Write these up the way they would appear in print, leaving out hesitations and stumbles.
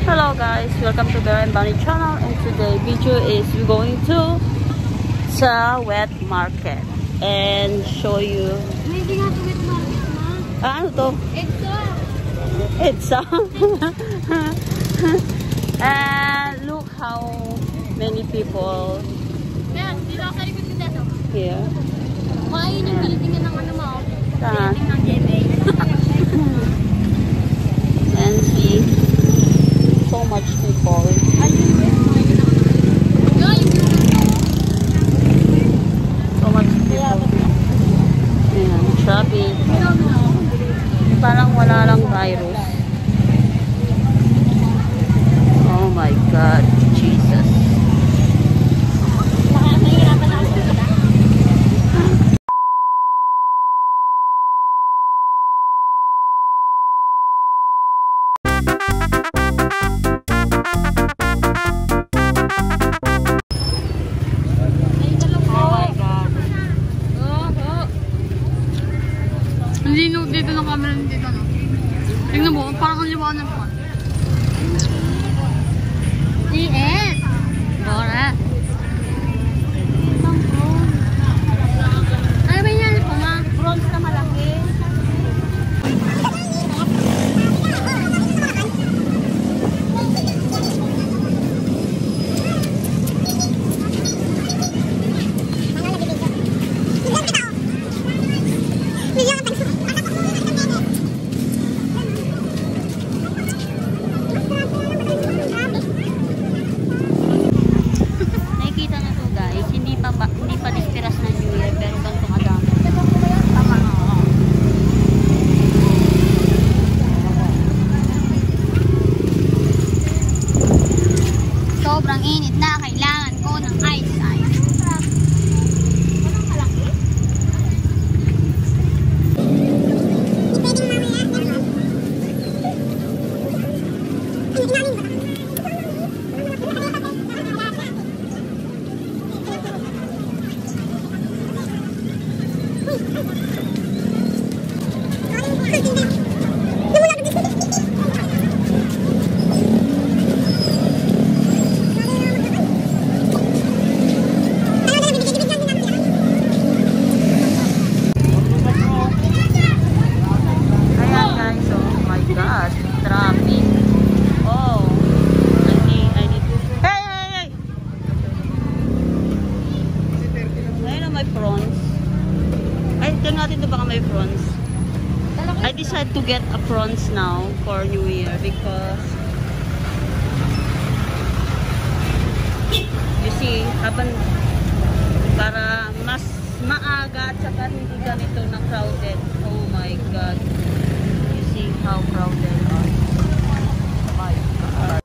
Hello guys, welcome to Bear and Bunny channel, and today video is we're going to sa wet market and show you. Hindi nga to wet market na. Ano to? Edsa. And look how many people here. Kumain yung building ng ano mo. Saan? Building ng GMA. And see so much people. So much people. Ayan, shopping. Parang wala lang virus. Oh my God, Jesus. Nakahirapan na ako sila. Hindi dito ng camera dito, no? Tingnan mo, parang ang liwanag pa. Yes! Bora. Ano ba yan po ma? Bronze na malaki. Nakikita na to guys, hindi pa dispiras na New Year, pero ganito kadami. Tama. Sobrang init na. Kailangan ko ng ice. Ayan guys, oh my God, traffic. Oh, I need to. Hey! Ayun na may prawns. Ay, ito natin ito baka may prawns. I decided to get a prawns now for New Year because you see, para mas maaga at saka hindi ganito na crowded. Oh my God. You see how crowded. Oh my God.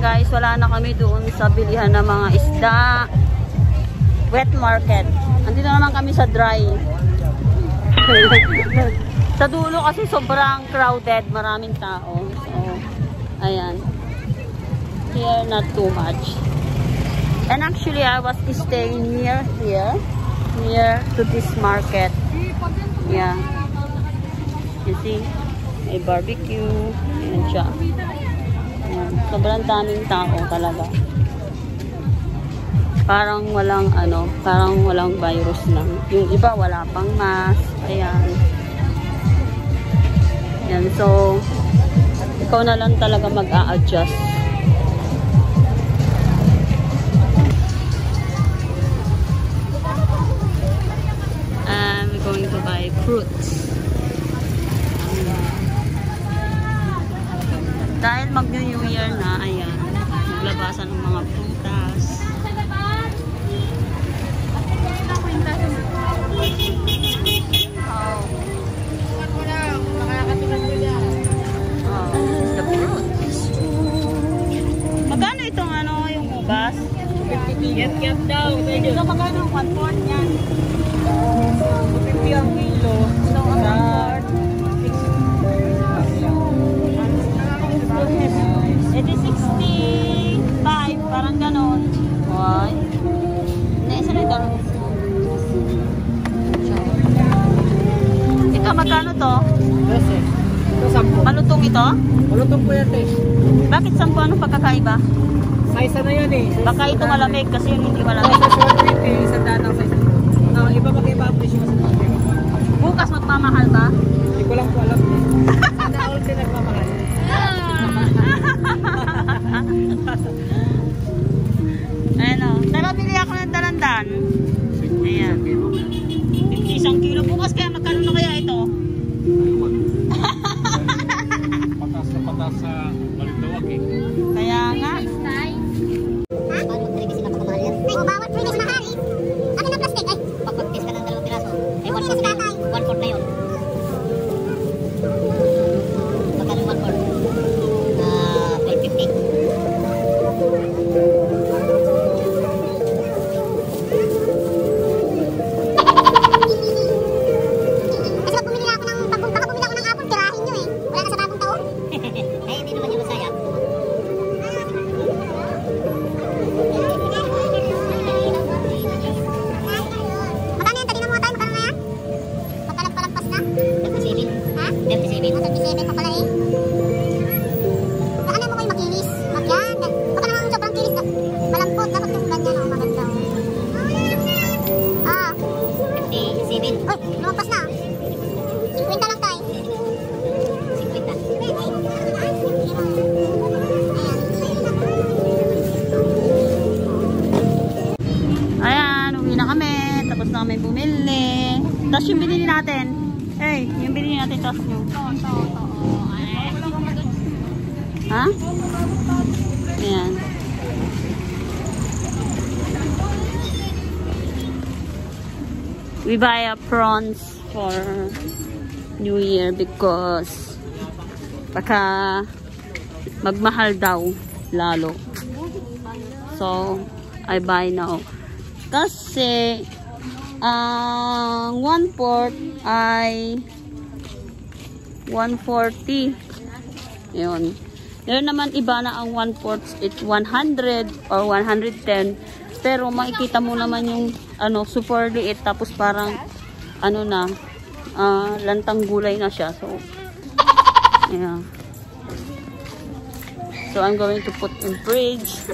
guys, wala na kami doon sa bilihan ng mga isda. Wet market. Andito naman kami sa dry. Sa dulo kasi sobrang crowded, maraming tao. So, ayan. Here, not too much. And actually, I was staying near to this market. Yeah. You see? May barbecue. Ayan siya. Ayan. Sobrang daming tao talaga. Parang walang virus lang. Yung iba wala pang mask. Ayan. Ayan. So, ikaw na lang talaga mag-a-adjust. I'm going to buy fruits. Dahil mag-New Year na, ayan, maglabasan ng mga prutas. The fruits. Magkano itong yung ubas? 50 daw. So, magkano ang 1/4 yan? 50 ang kilo. So, ang 1/4. Ito 65. Parang ganon. Why? Isa na ito. Ito, magkano to? 12. Ito 10. Malutong ito? Malutong po yan, eh. Bakit 10? Anong pagkakaiba? Size na yan eh. Baka ito malamig kasi yung hindi malamig. Sa short rib eh, isang danang size. Iba mag-iba ang presyo sa short rib. Bukas magpamahal ba? Hindi ko lang po alam eh. Sana all din nagpamahal. Ano, pero bili ako ng dalandan. Ayan. 50 isang kilo. Bukas kaya magkano na kaya ito? Patas na patas sa Balintawak eh. Kaya nga. Bawat freebies na halis. Akin ang plastic. Ay, pagpagpis ka ng 2 piraso. Ay, 1/4 na yun. 1/4 na yun. Magkano 1/4? 12.50. Kasi pag bumili ako ng apple, tirahin nyo eh. Wala na sa bagong taon. Ay, hindi naman yung masaya. Magkano yan? Tali na mga tayo. Magkano na yan? Magkalagpalampas na? 37. Ha? 37. 37 pa pala eh. Ano mo kayo makinis? Magyan. Baka naman sobrang kinis na. Malambot. Dapat yung ganyan o maganda. Ah. 57. Uy, lumagpas na. 50 lang tayo. 50. Ayan, uwi na kami. Tapos na kami bumili. Tapos yung binili natin. Hey, yung binili natin. Tapos yung... Ha? Ayan. We buy a prawns for New Year because baka magmahal daw lalo. So, I buy now. Kasi ang 1/4 ay 140. Yun. Meron naman iba na ang 1/4 it's 100 or 110. Pero makikita mo naman yung super liit tapos parang lantang gulay na siya. So, yeah. So, I'm going to put in fridge.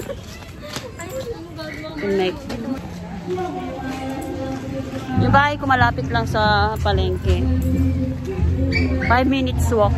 Yung bahay ko malapit lang sa palengke. 5 minutes walk.